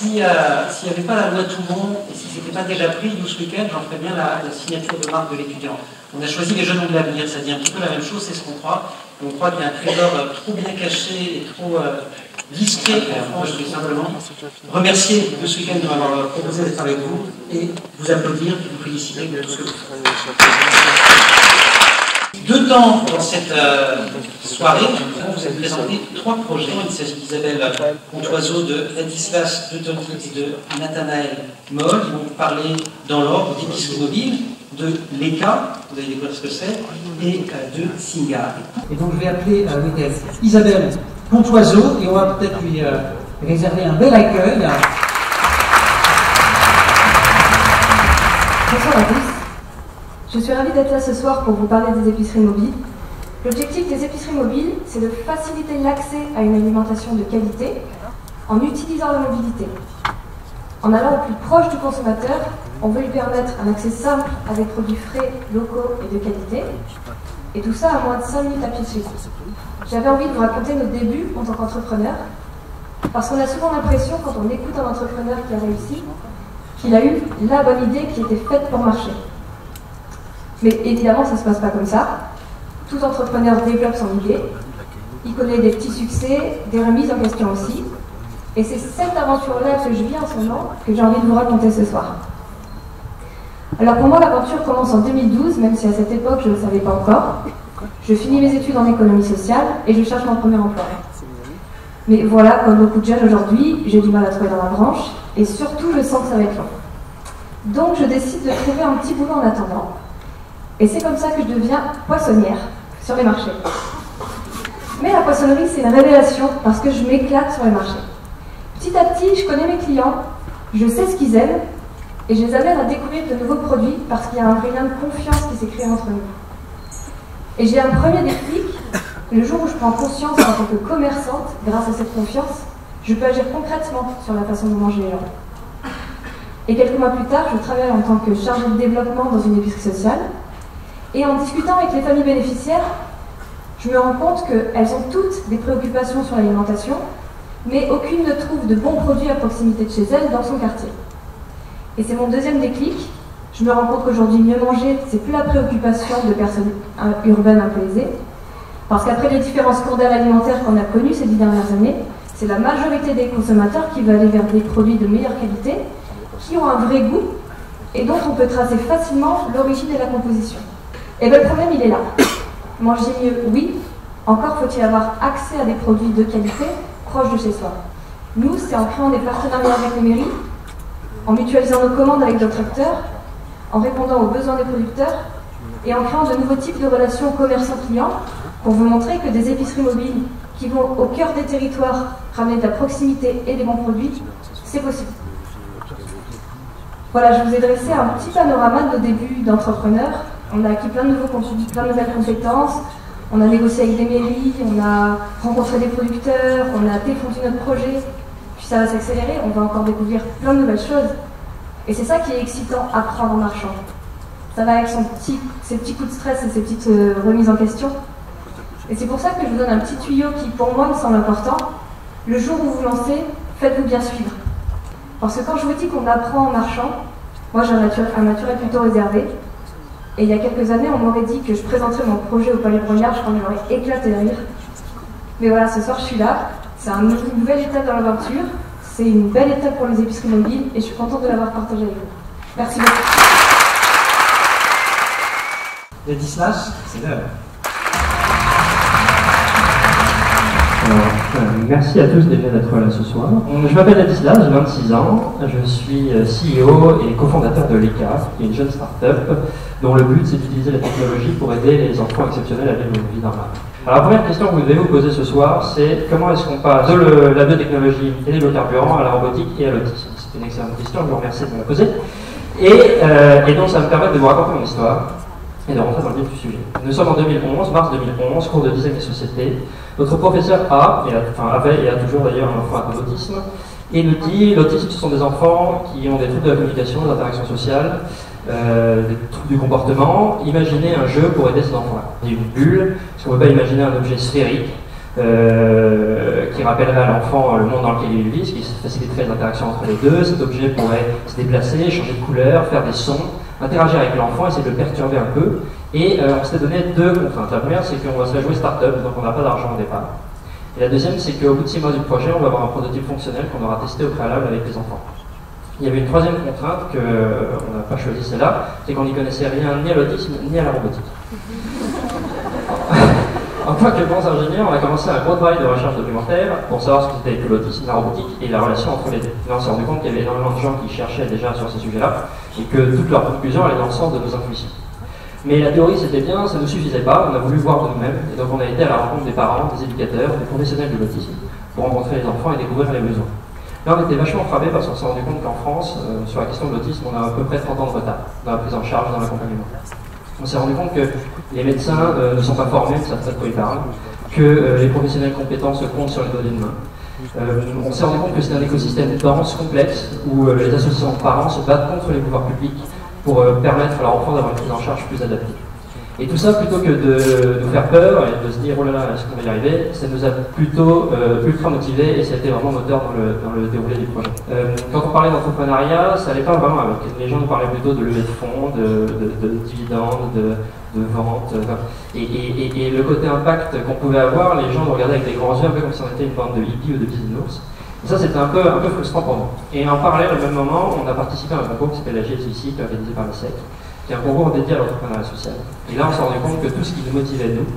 s'il n'y avait pas la loi Toulon, et si ce n'était pas déjà pris, nous, ce week-end, j'en ferais bien la signature de marque de l'étudiant. On a choisi les jeunes de l'avenir, ça dit un petit peu la même chose, c'est ce qu'on croit. On croit qu'il y a un trésor trop bien caché et trop discret en France. Je vais simplement remercier de ce week-end de m'avoir proposé d'être avec vous et vous applaudir et vous féliciter de tout ce que vous faites. Deux temps dans cette soirée, vous avez présenté 3 projets. Il s'agit d'Isabelle Pontoiseau, de Ladislas Deutonti et de Nathanaël Moll. Ils vont vous parler dans l'ordre d'épicerie mobile, de l'ECA, vous allez découvrir ce que c'est, et de Singa. Et donc je vais appeler Isabelle Pontoiseau et on va peut-être lui réserver un bel accueil. Bonsoir à tous. Je suis ravie d'être là ce soir pour vous parler des épiceries mobiles. L'objectif des épiceries mobiles, c'est de faciliter l'accès à une alimentation de qualité en utilisant la mobilité. En allant au plus proche du consommateur, on veut lui permettre un accès simple à des produits frais, locaux et de qualité, et tout ça à moins de 5 minutes à pied de chez vous. J'avais envie de vous raconter nos débuts en tant qu'entrepreneur, parce qu'on a souvent l'impression, quand on écoute un entrepreneur qui a réussi, qu'il a eu la bonne idée qui était faite pour marcher. Mais évidemment, ça ne se passe pas comme ça. Tout entrepreneur développe son idée, il connaît des petits succès, des remises en question aussi, et c'est cette aventure-là que je vis en ce moment que j'ai envie de vous raconter ce soir. Alors pour moi, l'aventure commence en 2012, même si à cette époque, je ne le savais pas encore. Je finis mes études en économie sociale et je cherche mon premier emploi. Mais voilà, comme beaucoup de jeunes aujourd'hui, j'ai du mal à trouver dans la branche, et surtout, je sens que ça va être long. Donc je décide de trouver un petit boulot en attendant. Et c'est comme ça que je deviens poissonnière sur les marchés. Mais la poissonnerie, c'est une révélation parce que je m'éclate sur les marchés. Petit à petit, je connais mes clients, je sais ce qu'ils aiment, et je les amène à découvrir de nouveaux produits parce qu'il y a un vrai lien de confiance qui s'est créé entre nous. Et j'ai un premier déclic, le jour où je prends conscience en tant que commerçante, grâce à cette confiance, je peux agir concrètement sur la façon de manger les gens. Et quelques mois plus tard, je travaille en tant que chargée de développement dans une épicerie sociale. Et en discutant avec les familles bénéficiaires, je me rends compte qu'elles ont toutes des préoccupations sur l'alimentation, mais aucune ne trouve de bons produits à proximité de chez elles dans son quartier. Et c'est mon deuxième déclic. Je me rends compte qu'aujourd'hui, mieux manger, c'est plus la préoccupation de personnes urbaines un peu aisées, parce qu'après les différents scandales alimentaires qu'on a connus ces 10 dernières années, c'est la majorité des consommateurs qui veulent aller vers des produits de meilleure qualité, qui ont un vrai goût, et dont on peut tracer facilement l'origine et la composition. Et bien le problème, il est là. Manger mieux, oui. Encore faut-il avoir accès à des produits de qualité proches de chez soi. Nous, c'est en créant des partenariats avec les mairies, en mutualisant nos commandes avec d'autres acteurs, en répondant aux besoins des producteurs et en créant de nouveaux types de relations commerçants-clients qu'on veut montrer que des épiceries mobiles qui vont au cœur des territoires ramener de la proximité et des bons produits, c'est possible. Voilà, je vous ai dressé un petit panorama de nos débuts d'entrepreneurs. On a acquis plein de nouveaux contenus, plein de nouvelles compétences, on a négocié avec des mairies, on a rencontré des producteurs, on a défendu notre projet, puis ça va s'accélérer, on va encore découvrir plein de nouvelles choses. Et c'est ça qui est excitant, apprendre en marchant. Ça va avec ses petits coups de stress et ses petites remises en question. Et c'est pour ça que je vous donne un petit tuyau qui, pour moi, me semble important. Le jour où vous vous lancez, faites-vous bien suivre. Parce que quand je vous dis qu'on apprend en marchant, moi j'ai un naturel plutôt réservé. Et il y a quelques années, on m'aurait dit que je présenterais mon projet au Palais Brongniart, je crois que j'aurais éclaté de rire. Mais voilà, ce soir je suis là, c'est une nouvelle étape dans l'aventure, c'est une belle étape pour les épiceries mobiles et je suis contente de l'avoir partagé avec vous. Merci beaucoup. Ladislas, c'est l'heure. Merci à tous déjà d'être là ce soir. Je m'appelle Ladislas, j'ai 26 ans, je suis CEO et cofondateur de l'ECA, qui est une jeune start-up dont le but c'est d'utiliser la technologie pour aider les enfants exceptionnels à vivre une vie normale. Alors la première question que vous devez vous poser ce soir, c'est comment est-ce qu'on passe de la biotechnologie et des biocarburants à la robotique et à l'autisme? C'est une excellente question, je vous remercie de me la poser. Et donc ça me permet de vous raconter mon histoire et de rentrer dans le vif du sujet. Nous sommes en 2011, mars 2011, cours de design des sociétés. Notre professeur avait et a toujours d'ailleurs un enfant atteint d'autisme, et nous dit l'autisme ce sont des enfants qui ont des troubles de la communication, de l'interaction sociale, des troubles du comportement. Imaginez un jeu pour aider ces enfants-là. Il y a une bulle, parce qu'on ne peut pas imaginer un objet sphérique. qui rappellerait à l'enfant le monde dans lequel il vit, ce qui faciliterait les interactions entre les deux. Cet objet pourrait se déplacer, changer de couleur, faire des sons, interagir avec l'enfant, essayer de le perturber un peu. Et on s'était donné deux contraintes. La première, c'est qu'on va se la jouer start-up, donc on n'a pas d'argent au départ. Et la deuxième, c'est qu'au bout de 6 mois du projet, on va avoir un prototype fonctionnel qu'on aura testé au préalable avec les enfants. Il y avait une troisième contrainte qu'on n'a pas choisi, celle-là, c'est qu'on n'y connaissait rien ni à l'autisme ni à la robotique. En tant que bons ingénieurs, on a commencé un gros travail de recherche documentaire pour savoir ce que c'était que l'autisme, la robotique et la relation entre les deux. Là, on s'est rendu compte qu'il y avait énormément de gens qui cherchaient déjà sur ces sujets-là et que toutes leurs conclusions allaient dans le sens de nos intuitions. Mais la théorie c'était bien, ça ne nous suffisait pas, on a voulu voir de nous-mêmes, et donc on a été à la rencontre des parents, des éducateurs, des professionnels de l'autisme, pour rencontrer les enfants et découvrir les besoins. Là on était vachement frappés parce qu'on s'est rendu compte qu'en France, sur la question de l'autisme, on a à peu près 30 ans de retard dans la prise en charge, dans l'accompagnement. On s'est rendu compte que les médecins ne sont pas formés, ne savent pas de quoi ils parlent, que les professionnels compétents se comptent sur les doigts d'une main. On s'est rendu compte que c'est un écosystème dense, complexe, où les associations de parents se battent contre les pouvoirs publics pour permettre à leur enfant d'avoir une prise en charge plus adaptée. Et tout ça, plutôt que de nous faire peur et de se dire « oh là là, est-ce qu'on va y arriver ?», ça nous a plutôt ultra motivés et ça a été vraiment moteur dans le déroulé du projet. Quand on parlait d'entrepreneuriat, ça n'allait pas vraiment avec. Les gens nous parlaient plutôt de levée de fonds, de dividendes, de ventes. Et le côté impact qu'on pouvait avoir, les gens nous regardaient avec des grands yeux, un peu comme si on était une bande de hippies ou de bisounours. Et ça, c'était un peu frustrant pour nous. Et en parallèle, au même moment, on a participé à un concours qui s'appelle la GSUC, organisé par le SEC, qui est un concours dédié à l'entrepreneuriat social. Et là, on s'est rendu compte que tout ce qui nous motivait, nous,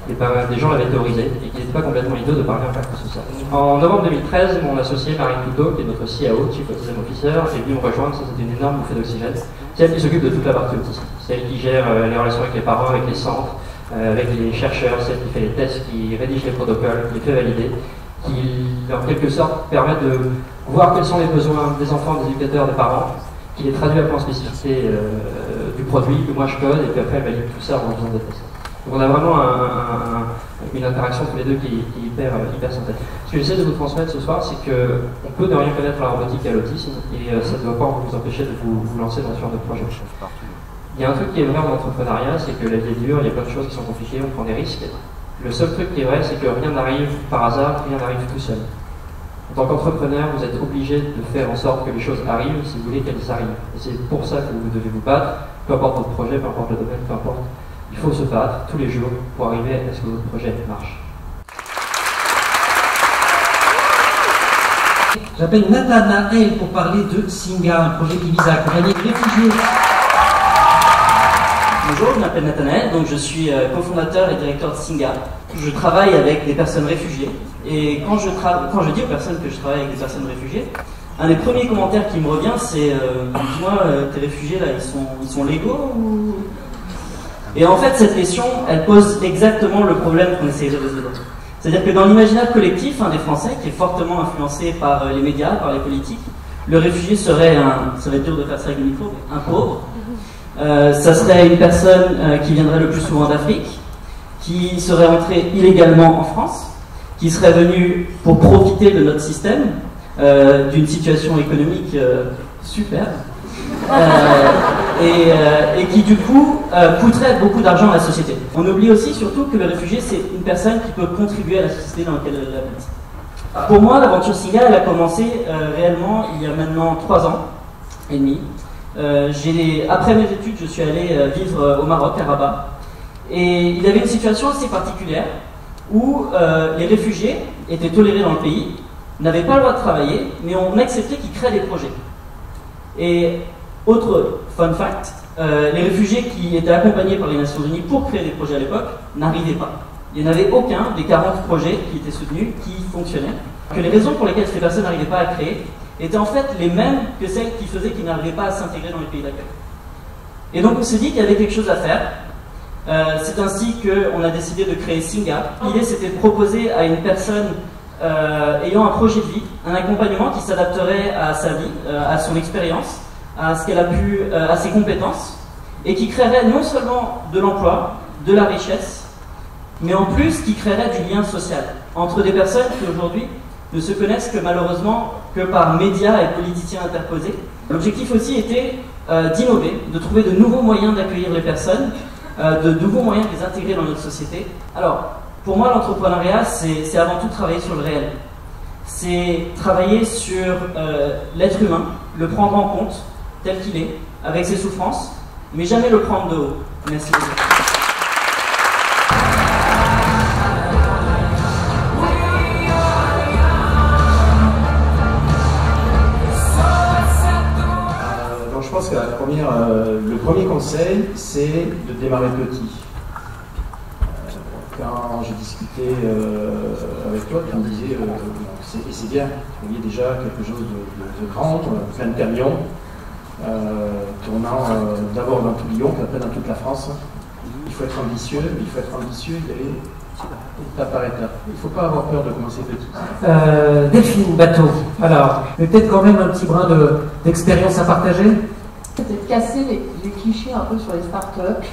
et ben, des gens l'avaient théorisé et qu'il n'était pas complètement idiot de parler d'impact social. En novembre 2013, mon associé Marine Couteau, qui est notre CAO, Chief Autism Officer, est venue me rejoindre. Ça, c'était une énorme bouffée d'oxygène. C'est elle qui s'occupe de toute la partie autisme. C'est elle qui gère les relations avec les parents, avec les centres, avec les chercheurs. C'est elle qui fait les tests, qui rédige les protocoles, qui les fait valider, qui, en quelque sorte, permet de voir quels sont les besoins des enfants, des éducateurs, des parents, qui les traduit à plan spécificité du produit que moi je code, et puis après elle valide tout ça en faisant des tests. Donc on a vraiment une interaction tous les deux qui est hyper sympathique. Ce que j'essaie de vous transmettre ce soir, c'est qu'on peut ne rien connaître à la robotique et à l'autisme, et ça ne doit pas vous empêcher de vous lancer dans ce genre de projet. Il y a un truc qui est vrai en entrepreneuriat, c'est que la vie est dure, il y a plein de choses qui sont compliquées, on prend des risques. Le seul truc qui est vrai, c'est que rien n'arrive par hasard, rien n'arrive tout seul. En tant qu'entrepreneur, vous êtes obligé de faire en sorte que les choses arrivent si vous voulez qu'elles arrivent. Et c'est pour ça que vous devez vous battre, peu importe votre projet, peu importe le domaine, peu importe. Il faut se battre tous les jours pour arriver à ce que votre projet marche. J'appelle Nathanaël pour parler de Singa, un projet qui vise à accompagner les réfugiés. Bonjour, je m'appelle Nathanaël, donc je suis cofondateur et directeur de Singa. Je travaille avec des personnes réfugiées, et quand je dis aux personnes que je travaille avec des personnes réfugiées, un des premiers commentaires qui me revient, c'est dis-moi, tes réfugiés là, ils sont légaux ou... Et en fait, cette question, elle pose exactement le problème qu'on essaie de résoudre. C'est-à-dire que dans l'imaginaire collectif des Français, qui est fortement influencé par les médias, par les politiques, le réfugié serait ça va être dur de faire ça avec le micro, un pauvre. Ça serait une personne qui viendrait le plus souvent d'Afrique, qui serait entrée illégalement en France, qui serait venue pour profiter de notre système, d'une situation économique superbe, et qui du coup coûterait beaucoup d'argent à la société. On oublie aussi surtout que le réfugié, c'est une personne qui peut contribuer à la société dans laquelle elle habite. Pour moi, l'aventure Singa, elle a commencé réellement il y a maintenant 3 ans et demi. Après mes études, je suis allé vivre au Maroc, à Rabat. Et il y avait une situation assez particulière où les réfugiés étaient tolérés dans le pays, n'avaient pas le droit de travailler, mais on acceptait qu'ils créent des projets. Et autre fun fact, les réfugiés qui étaient accompagnés par les Nations Unies pour créer des projets à l'époque n'arrivaient pas. Il n'y en avait aucun des 40 projets qui étaient soutenus qui fonctionnaient. Que les raisons pour lesquelles ces personnes n'arrivaient pas à créer étaient en fait les mêmes que celles qui faisaient qu'ils n'arrivaient pas à s'intégrer dans les pays d'accueil. Et donc on s'est dit qu'il y avait quelque chose à faire. C'est ainsi qu'on a décidé de créer Singa. L'idée, c'était de proposer à une personne ayant un projet de vie, un accompagnement qui s'adapterait à sa vie, à son expérience, à ce qu'elle a pu, à ses compétences, et qui créerait non seulement de l'emploi, de la richesse, mais en plus qui créerait du lien social entre des personnes qui aujourd'hui ne se connaissent que malheureusement que par médias et politiciens interposés. L'objectif aussi était d'innover, de trouver de nouveaux moyens d'accueillir les personnes, de nouveaux moyens de les intégrer dans notre société. Alors, Pour moi, l'entrepreneuriat, c'est avant tout travailler sur le réel. C'est travailler sur l'être humain, le prendre en compte tel qu'il est, avec ses souffrances, mais jamais le prendre de haut. Merci beaucoup. Donc je pense que le premier conseil, c'est de démarrer petit. Quand j'ai discuté avec toi, tu me disais, c'est bien, vous voyez déjà quelque chose de grand, plein de camions, tournant d'abord dans tout Lyon, puis après dans toute la France. Il faut être ambitieux, mais il faut être ambitieux et aller étape par étape. Il ne faut pas avoir peur de commencer petit. Delphine Bateau, alors, mais peut-être quand même un petit brin d'expérience à partager. Peut-être casser les clichés un peu sur les startups.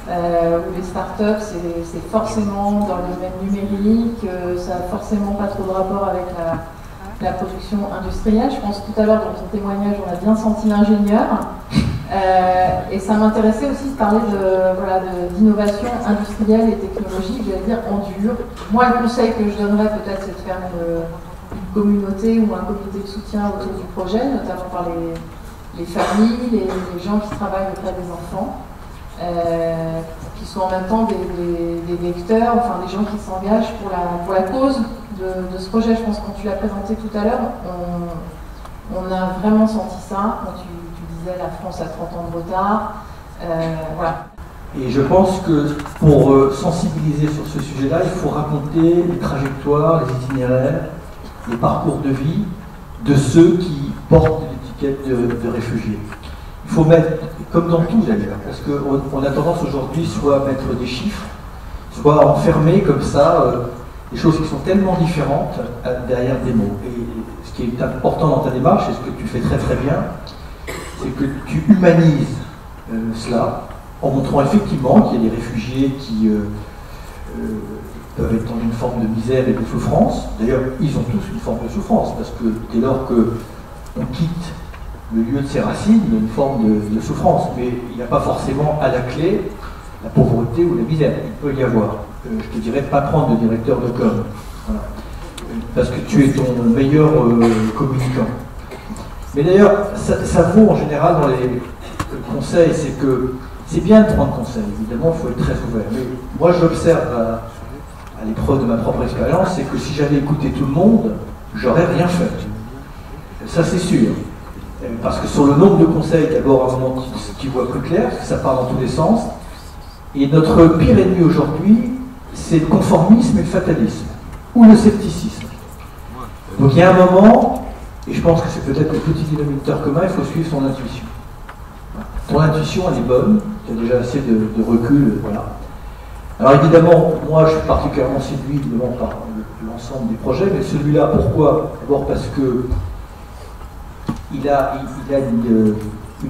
Où les startups, c'est forcément dans le domaine numérique, ça n'a forcément pas trop de rapport avec la production industrielle. Je pense tout à l'heure dans ton témoignage, on a bien senti l'ingénieur. Et ça m'intéressait aussi de parler d'innovation industrielle et technologique, j'allais dire en dur. Moi, le conseil que je donnerais peut-être, c'est de faire une communauté ou un comité de soutien autour du projet, notamment par les familles, les gens qui travaillent auprès des enfants. Qui sont en même temps des vecteurs, enfin des gens qui s'engagent pour la cause de ce projet. Je pense que quand tu l'as présenté tout à l'heure, on a vraiment senti ça. Quand tu disais la France a 30 ans de retard, voilà. Et je pense que pour sensibiliser sur ce sujet-là, il faut raconter les trajectoires, les itinéraires, les parcours de vie de ceux qui portent l'étiquette de réfugiés. Il faut mettre, comme dans tout d'ailleurs, parce qu'on a tendance aujourd'hui soit à mettre des chiffres, soit à enfermer comme ça des choses qui sont tellement différentes derrière des mots. Et ce qui est important dans ta démarche, et ce que tu fais très très bien, c'est que tu humanises cela en montrant effectivement qu'il y a des réfugiés qui peuvent être dans une forme de misère et de souffrance. D'ailleurs, ils ont tous une forme de souffrance, parce que dès lors qu'on quitte le lieu de ses racines, il y a une forme de souffrance, mais il n'y a pas forcément à la clé la pauvreté ou la misère. Il peut y avoir. Je te dirais de ne pas prendre de directeur de com. Voilà. Parce que tu es ton meilleur communicant. Mais d'ailleurs, ça vaut en général dans les conseils, c'est que c'est bien de prendre conseil, évidemment, il faut être très ouvert. Mais moi, j'observe à l'épreuve de ma propre expérience, c'est que si j'avais écouté tout le monde, j'aurais rien fait. Ça, c'est sûr. Parce que sur le nombre de conseils, d'abord, à un moment, tu vois plus clair, parce que ça part dans tous les sens. Et notre pire ennemi aujourd'hui, c'est le conformisme et le fatalisme, ou le scepticisme. Donc il y a un moment, et je pense que c'est peut-être le petit dénominateur commun, il faut suivre son intuition. Ton intuition, elle est bonne, tu as déjà assez de recul, voilà. Alors évidemment, moi je suis particulièrement séduit évidemment par l'ensemble des projets, mais celui-là, pourquoi? D'abord parce que il a une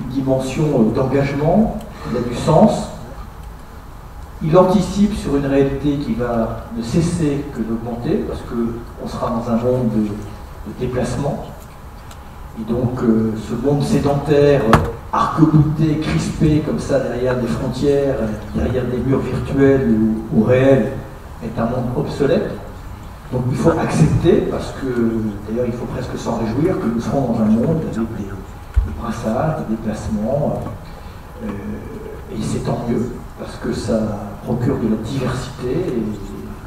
dimension d'engagement, il a du sens, il anticipe sur une réalité qui va ne cesser que d'augmenter, parce qu'on sera dans un monde de déplacement, et donc ce monde sédentaire, arc-bouté, crispé comme ça derrière des frontières, derrière des murs virtuels ou réels, est un monde obsolète. Donc il faut accepter, parce que d'ailleurs il faut presque s'en réjouir, que nous serons dans un monde avec des brassages, des déplacements, et c'est tant mieux, parce que ça procure de la diversité, et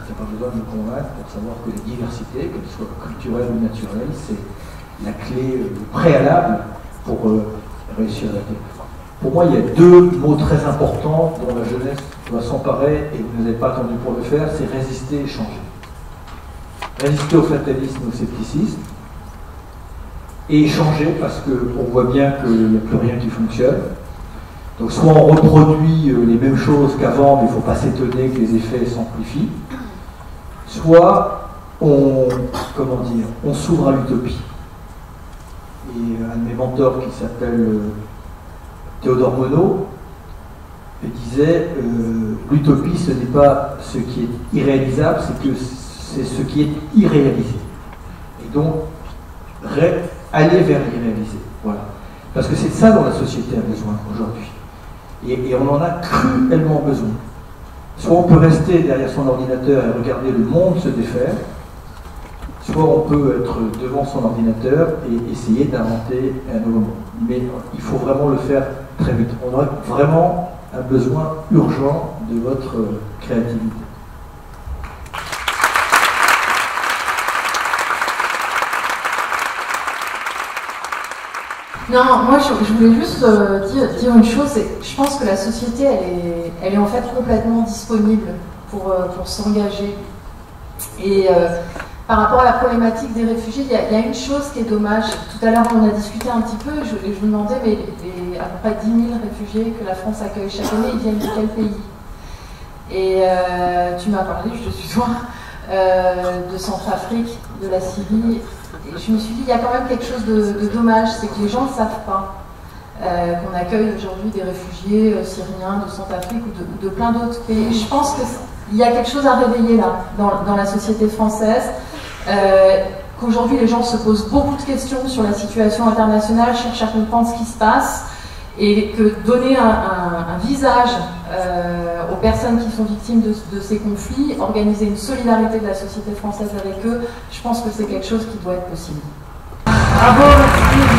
ça n'a pas besoin de me convaincre pour savoir que la diversité, qu'elle soit culturelle ou naturelle, c'est la clé préalable pour réussir la vie. Pour moi, il y a deux mots très importants dont la jeunesse doit s'emparer, et vous n'avez pas attendu pour le faire, c'est résister et changer. Résister au fatalisme et au scepticisme, et changer parce qu'on voit bien qu'il n'y a plus rien qui fonctionne. Donc soit on reproduit les mêmes choses qu'avant, mais il ne faut pas s'étonner que les effets s'amplifient, soit on s'ouvre à l'utopie. Et un de mes mentors qui s'appelle Théodore Monod disait l'utopie ce n'est pas ce qui est irréalisable, c'est ce qui est irréalisé. Et donc aller vers l'irréalisé. Voilà. Parce que c'est de ça dont la société a besoin aujourd'hui. Et on en a cruellement besoin. Soit on peut rester derrière son ordinateur et regarder le monde se défaire, soit on peut être devant son ordinateur et essayer d'inventer un nouveau monde. Mais il faut vraiment le faire très vite. On aurait vraiment un besoin urgent de votre créativité. Non, moi je voulais juste dire une chose, c'est que je pense que la société elle est en fait complètement disponible pour s'engager. Et par rapport à la problématique des réfugiés, il y a une chose qui est dommage. Tout à l'heure on a discuté un petit peu, je vous demandais, mais les à peu près 10 000 réfugiés que la France accueille chaque année, ils viennent de quel pays? Et tu m'as parlé, je te suis toi, de Centrafrique, de la Syrie. Et je me suis dit, il y a quand même quelque chose de dommage, c'est que les gens ne savent pas qu'on accueille aujourd'hui des réfugiés syriens de Centrafrique ou de plein d'autres pays. Je pense qu'il y a quelque chose à réveiller là, dans la société française, qu'aujourd'hui les gens se posent beaucoup de questions sur la situation internationale, cherchent à comprendre ce qui se passe, et que donner un visage aux personnes qui sont victimes de ces conflits, organiser une solidarité de la société française avec eux, je pense que c'est quelque chose qui doit être possible. Bravo, merci.